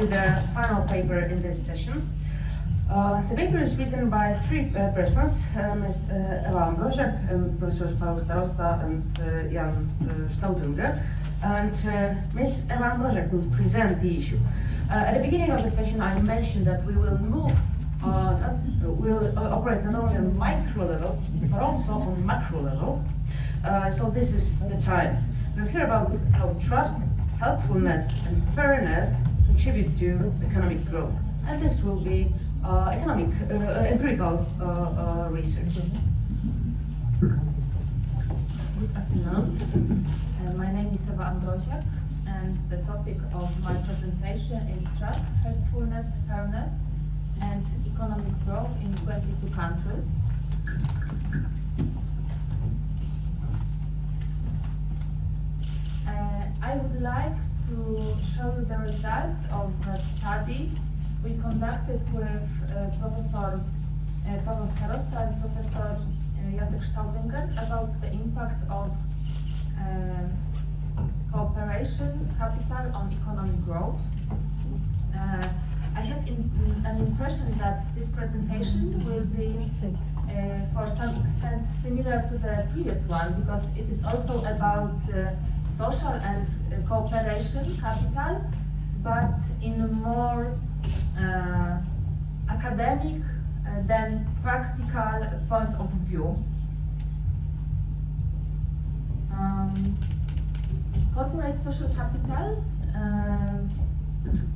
to the final paper in this session. The paper is written by three persons, Ms. Ewa Ambroziak, Professors Paweł Starosta and Sztaudynger. And Ms. Ewa Ambroziak will present the issue. At the beginning of the session, I mentioned that we will we'll operate not only on micro level, but also on macro level. So this is the time. We'll hear about how trust, helpfulness, and fairness contribute to economic growth. And this will be empirical research. Good afternoon. My name is Ewa Ambroziak, and the topic of my presentation is trust, helpfulness, fairness, and economic growth in 22 countries. I would like to show you the results of a study we conducted with Professor Paweł Starosta and Professor Sztaudynger about the impact of cooperation capital on economic growth. I have an impression that this presentation will be for some extent similar to the previous one, because it is also about social and cooperation capital, but in a more academic than practical point of view. Corporate social capital,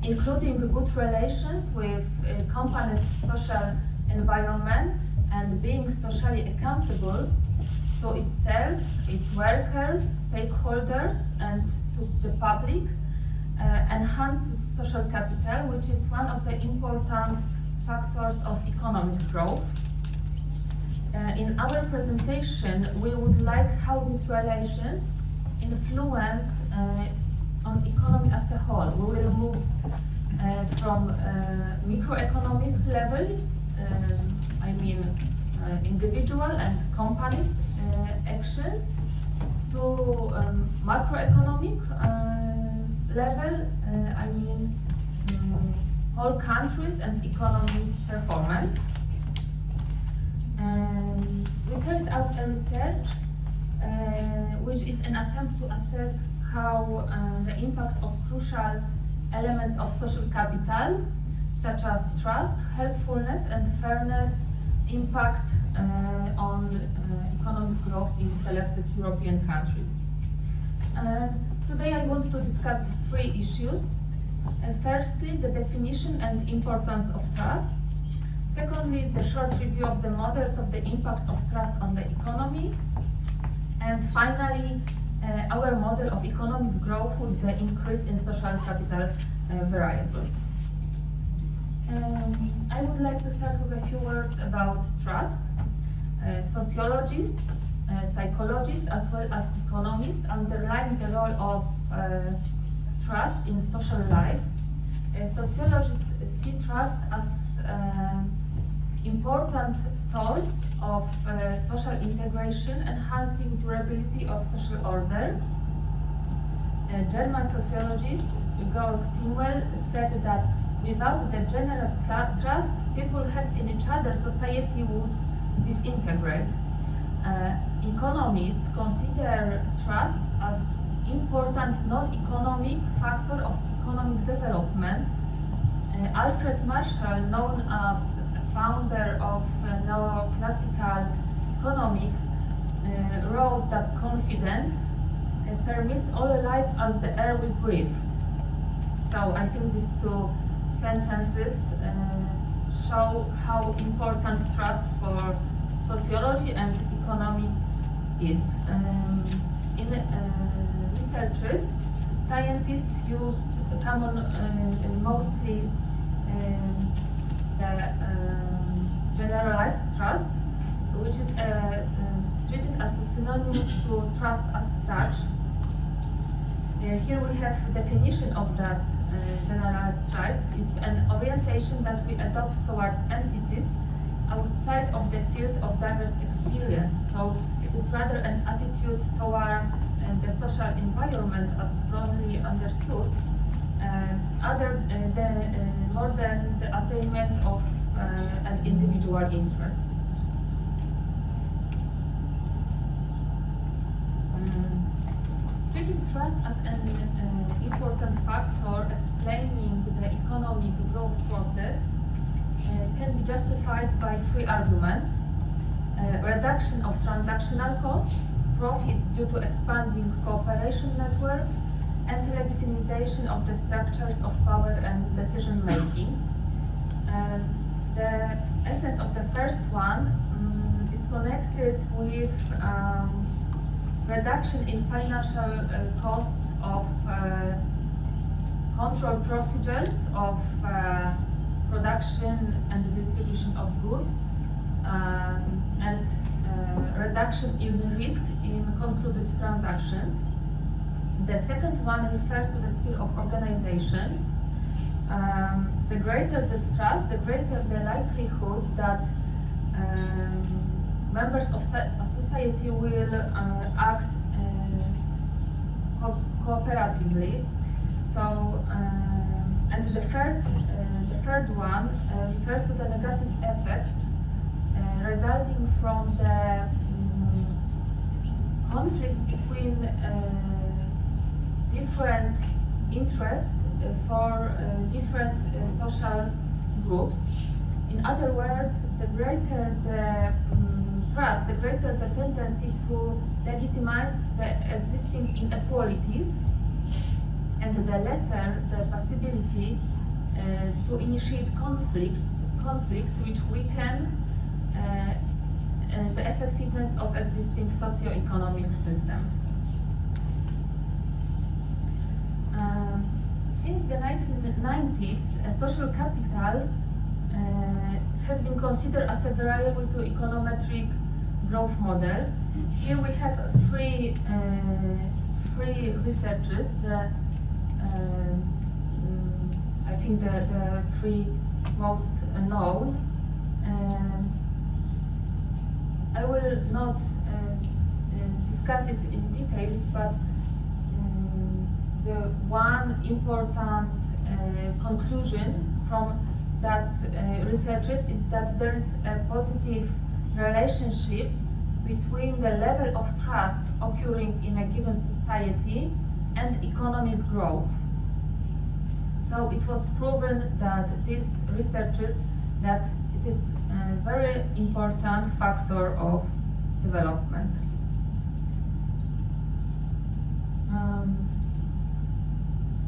including good relations with companies' social environment and being socially accountable to itself, its workers, stakeholders, and to the public, enhances social capital, which is one of the important factors of economic growth. In our presentation, we would like how these relations influence on economy as a whole. We will move from microeconomic level, I mean individual and companies actions, to macroeconomic level, I mean whole countries and economies performance. We carried out a research which is an attempt to assess how the impact of crucial elements of social capital, such as trust, helpfulness, and fairness, impact on economic growth in selected European countries. Today I want to discuss three issues. Firstly, the definition and importance of trust. Secondly, the short review of the models of the impact of trust on the economy. And finally, our model of economic growth with the increase in social capital variables. I would like to start with a few words about trust. Sociologists, psychologists, as well as economists underline the role of trust in social life. Sociologists see trust as important source of social integration, enhancing durability of social order. German sociologist Georg Simmel said that without the general trust people have in each other, society would disintegrate. Economists consider trust as important non-economic factor of economic development. Alfred Marshall, known as founder of neoclassical economics, wrote that confidence permits all life as the air we breathe. So I think these two sentences show how important trust for sociology and economy is. In researches, scientists used mostly the generalized trust, which is treated as a synonym to trust as such. Here we have a definition of that generalized trust. It's an orientation that we adopt toward entities outside of the field of direct experience. So it is rather an attitude toward the social environment as broadly understood, other more than the attainment of an individual interest. Treating trust as an important factor explaining the economic growth process can be justified by three arguments. Reduction of transactional costs, profits due to expanding cooperation networks, and legitimization of the structures of power and decision making. The essence of the first one is connected with reduction in financial costs of control procedures of production and distribution of goods, and reduction in risk in concluded transactions. The second one refers to the sphere of organization. The greater the trust, the greater the likelihood that members of society will act cooperatively. So, and the third one refers to the negative effect resulting from the conflict between different interests for different social groups. In other words, the greater the trust, the greater the tendency to legitimize the existing inequalities, and the lesser the possibility to initiate conflicts which weaken the effectiveness of existing socio-economic system. Since the 1990s, social capital has been considered as a variable to econometric growth model. Here we have three researchers. I think the three most known. I will not discuss it in details, but the one important conclusion from that researchers is that there is a positive relationship between the level of trust occurring in a given society and economic growth. So it was proven that these researchers that it is a very important factor of development.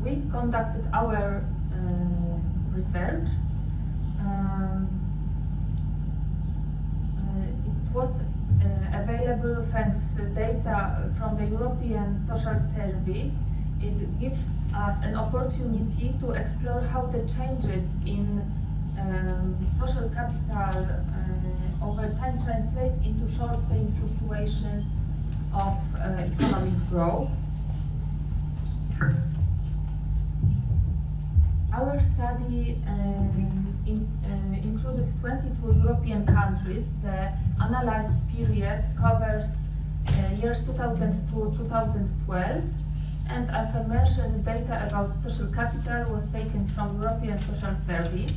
We conducted our research. It was available thanks to data from the European Social Survey. It gives us an opportunity to explore how the changes in social capital over time translate into short-term fluctuations of economic growth. Our study included 22 European countries. The analyzed period covers years 2000 to 2012, and as I mentioned, data about social capital was taken from European Social Survey.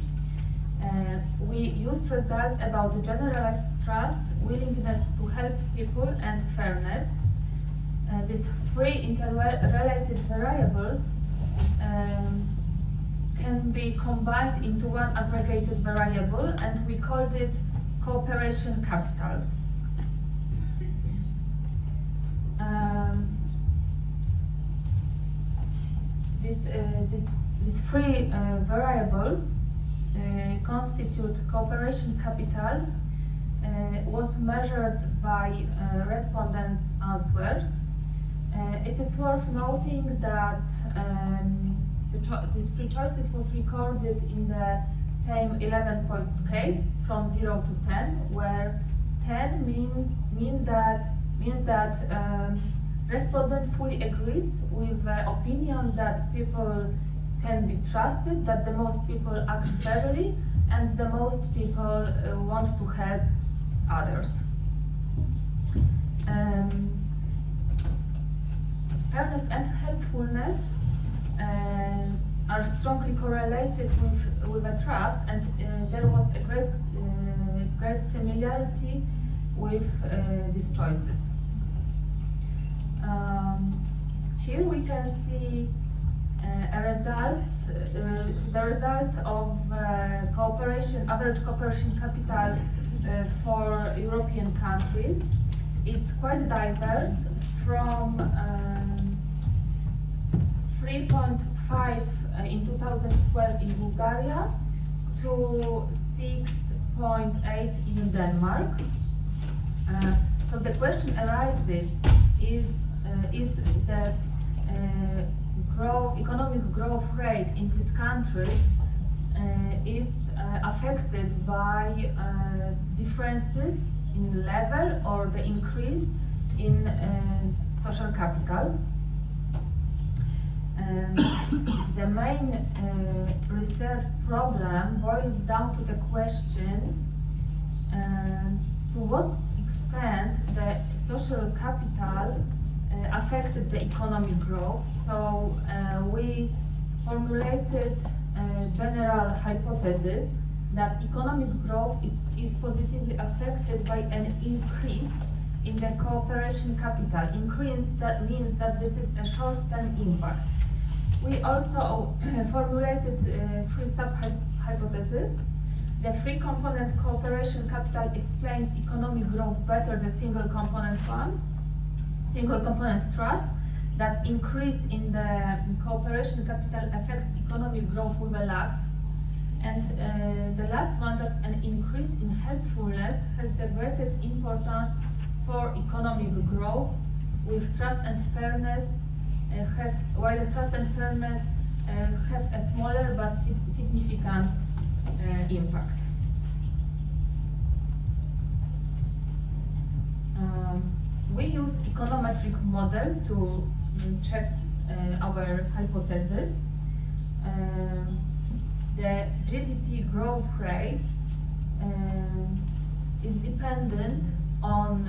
We used results about generalized trust, willingness to help people, and fairness. These three interrelated variables can be combined into one aggregated variable, and we called it cooperation capital. These three variables constitute cooperation capital, was measured by respondents' answers. It is worth noting that these three choices was recorded in the same 11-point scale from 0 to 10, where 10 means that respondent fully agrees with the opinion that people can be trusted, that the most people act fairly, and the most people want to help others. Fairness and helpfulness are strongly correlated with a trust, and there was a great similarity with these choices. Here we can see the results of average cooperation capital for European countries. It's quite diverse, from 3.5 in 2012 in Bulgaria to 6.8 in Denmark. So the question arises, is that economic growth rate in this country is affected by differences in level or the increase in social capital. The main research problem boils down to the question to what extent the social capital affected the economic growth. So we formulated a general hypothesis that economic growth is positively affected by an increase in the cooperation capital. Increase, that means that this is a short-term impact. We also formulated three sub-hypotheses. The three-component cooperation capital explains economic growth better than single-component trust. That increase in the cooperation capital affects economic growth with a lag. And the last one, that an increase in helpfulness has the greatest importance for economic growth, with trust and fairness while trust and fairness have a smaller but significant impact. We use econometric model to check our hypothesis. The GDP growth rate is dependent on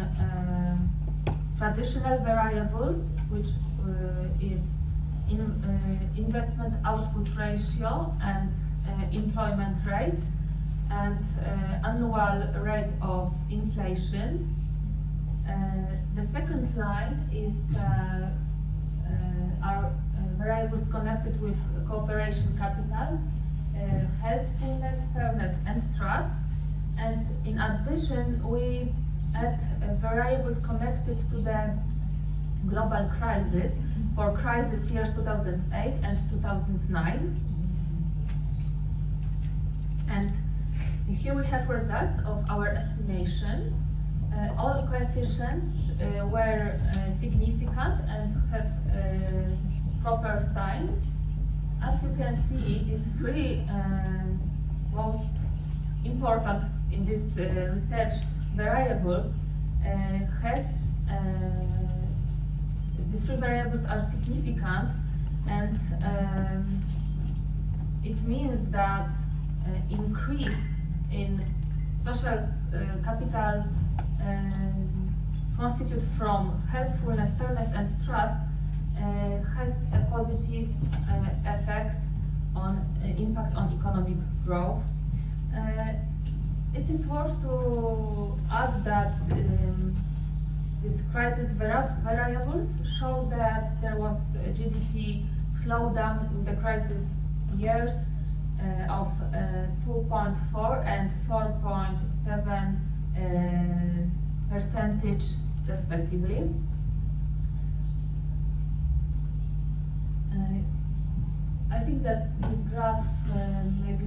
traditional variables, which is investment output ratio and employment rate and annual rate of inflation. The second line is are variables connected with cooperation capital, helpfulness, fairness, and trust. And in addition, we add variables connected to the global crisis for crisis years 2008 and 2009. And here we have results of our estimation. All coefficients were significant and have proper signs. As you can see, these three most important in this research variables these three variables are significant, and it means that increase in social capital constitute from helpfulness, fairness, and trust has a positive effect on impact on economic growth. It is worth to add that these crisis variables show that there was a GDP slowdown in the crisis years of 2.4 and 4.7 percentage respectively. I think that this graph maybe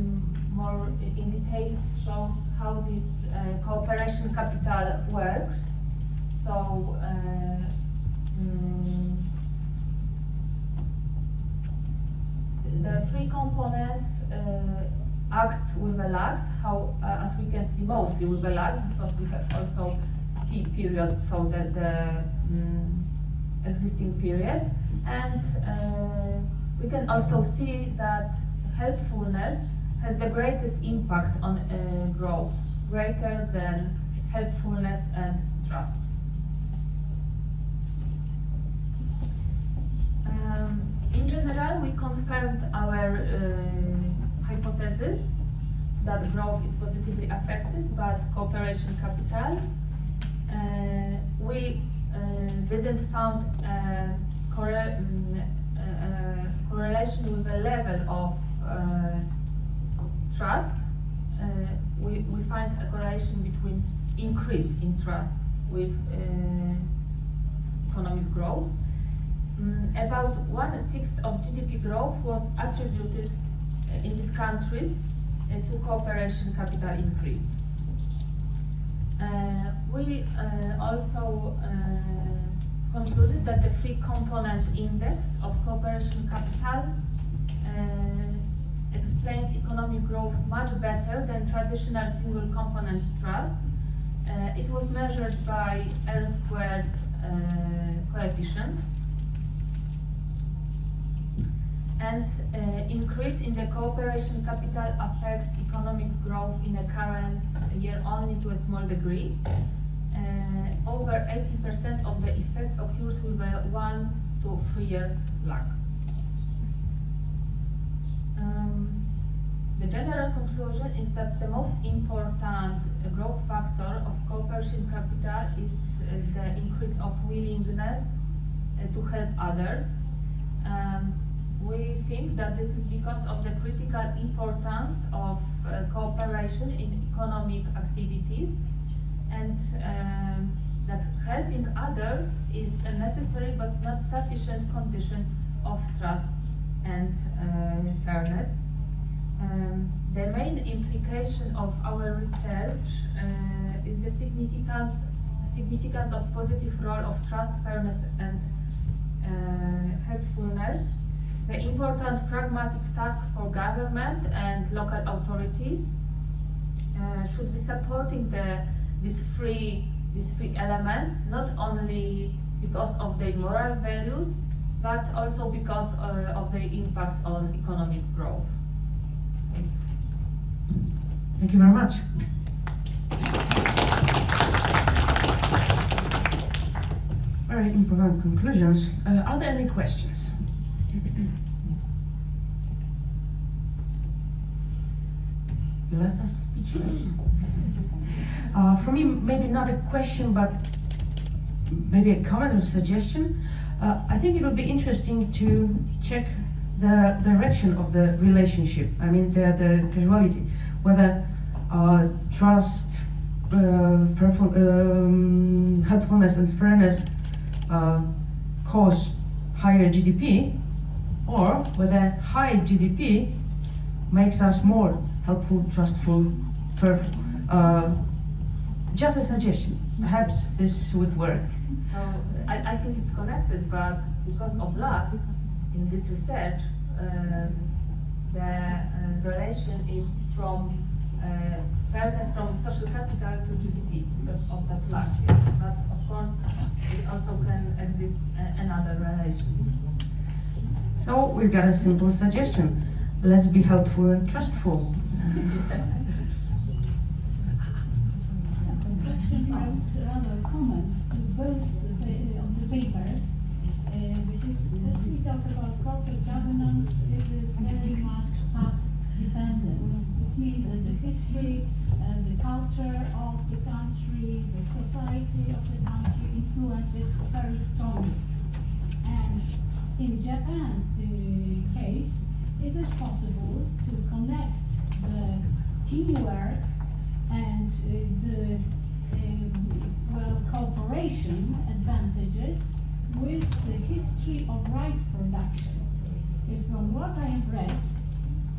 more in details shows how this cooperation capital works. So the three components act with a lag, as we can see, mostly with a lag, because we have also T period, so that the existing period, and we can also see that helpfulness has the greatest impact on growth, greater than helpfulness and trust. In general, we confirmed our hypothesis that growth is positively affected by cooperation capital. We didn't found a correlation with the level of trust. We find a correlation between increase in trust with economic growth. About 1/6 of GDP growth was attributed in these countries to cooperation capital increase. We also concluded that the three-component index of cooperation capital explains economic growth much better than traditional single-component trust. It was measured by R-squared coefficient. And increase in the cooperation capital affects economic growth in the current year only to a small degree. Over 80% of the effect occurs with a 1 to 3 years lag. The general conclusion is that the most important growth factor of cooperation capital is the increase of willingness to help others. We think that this is because of the critical importance of cooperation in economic activities, and that helping others is a necessary but not sufficient condition of trust and fairness. The main implication of our research is the significance of positive role of trust, fairness, and helpfulness. The important pragmatic task for government and local authorities should be supporting these three elements, not only because of their moral values, but also because of their impact on economic growth. Thank you very much. Very important conclusions. Are there any questions? You left us speechless. For me, maybe not a question, but maybe a comment or suggestion. I think it would be interesting to check the direction of the relationship. I mean, the causality, whether trust, helpfulness, and fairness cause higher GDP, or whether high GDP makes us more helpful, trustful, faithful. Just a suggestion. Perhaps this would work. I think it's connected, but because of Lodz, in this research, the relation is from fairness from social capital to GDP, because of that Lodz. But of course, it also can exist another relation. So we've got a simple suggestion. Let's be helpful and trustful. Rather comments to both of the papers, because as we talk about corporate governance, it is very much path dependent. It means that the history and the culture of the country, the society of the country influence it very strongly. And in Japan's case, is it possible to connect the teamwork and the cooperation advantages with the history of rice production? Because from what I have read,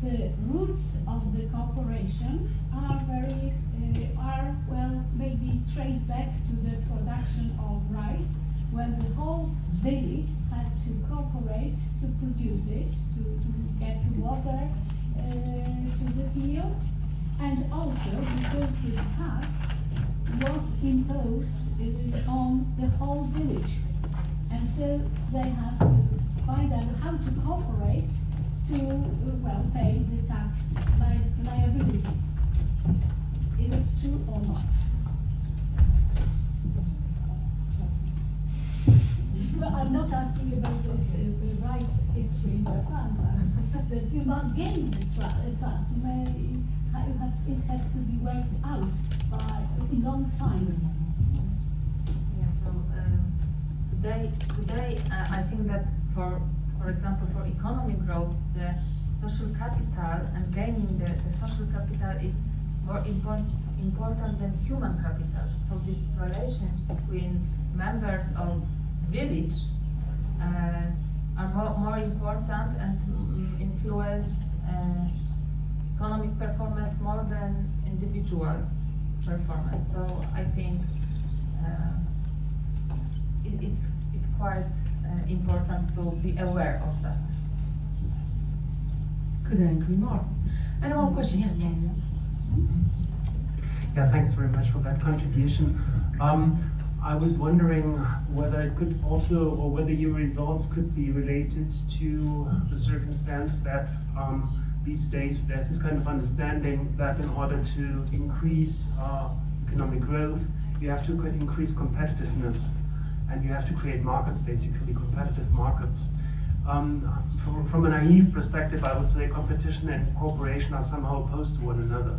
the roots of the cooperation are maybe traced back to the production of rice, when the whole village had to cooperate to produce it, to get water to the field, and also because the tax was imposed on the whole village, and so they have to find out how to cooperate to pay the tax liabilities. Is it true or not? Well, I'm not asking about this rice issue. industry in Japan. But you must gain the trust. It has to be worked out by a long time. Yeah, so today I think that for example, for economic growth, the social capital and gaining the social capital is more important than human capital. So this relation between members of village are more important and influence economic performance more than individual performance. So I think it's quite important to be aware of that. Couldn't agree more. Any more question? Yes, please. Yeah, thanks very much for that contribution. I was wondering whether it could also, or whether your results could be related to the circumstance that these days there's this kind of understanding that in order to increase economic growth, you have to increase competitiveness, and you have to create markets, basically competitive markets. From a naive perspective, I would say competition and cooperation are somehow opposed to one another.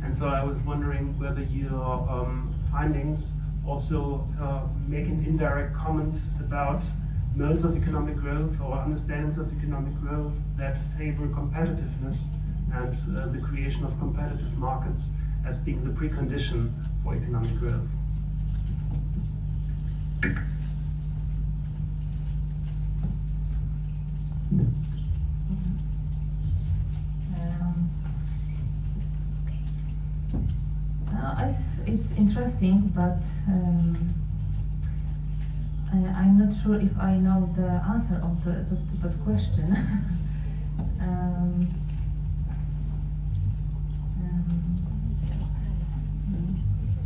And so I was wondering whether your findings also make an indirect comment about modes of economic growth or understandings of economic growth that favor competitiveness and the creation of competitive markets as being the precondition for economic growth. It's interesting, but I'm not sure if I know the answer of to that question.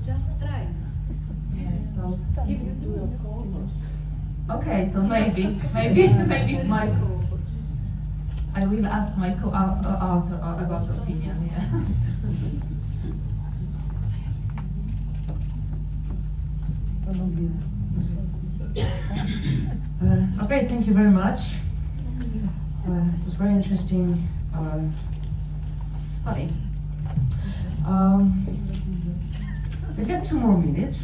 Just try. Yeah, so Give it to your co-authors. okay, so maybe I will ask my co-author about the opinion. Yeah. Okay, thank you very much. It was very interesting study. We got 2 more minutes.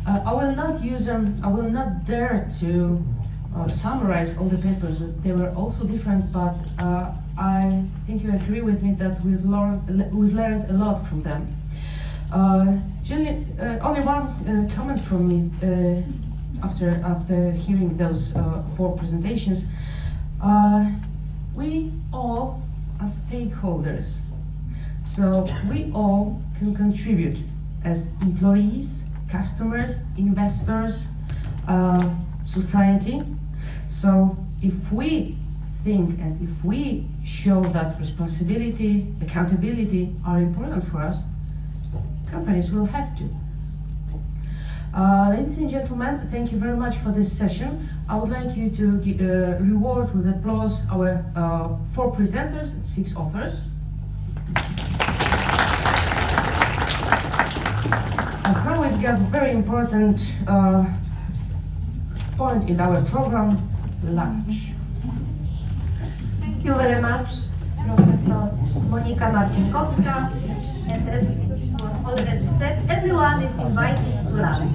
I will not use them. I will not dare to summarize all the papers. They were also different, but I think you agree with me that we've learned a lot from them. Only one comment from me after hearing those 4 presentations. We all are stakeholders, so we all can contribute as employees, customers, investors, society. So if we think and if we show that responsibility, accountability are important for us, companies will have to. Ladies and gentlemen, thank you very much for this session. I would like you to reward with applause our 4 presenters, 6 authors. And now we've got a very important point in our program, lunch. Thank you very much, Professor Monika Marcinkowska. And as was already said, everyone is invited to lunch.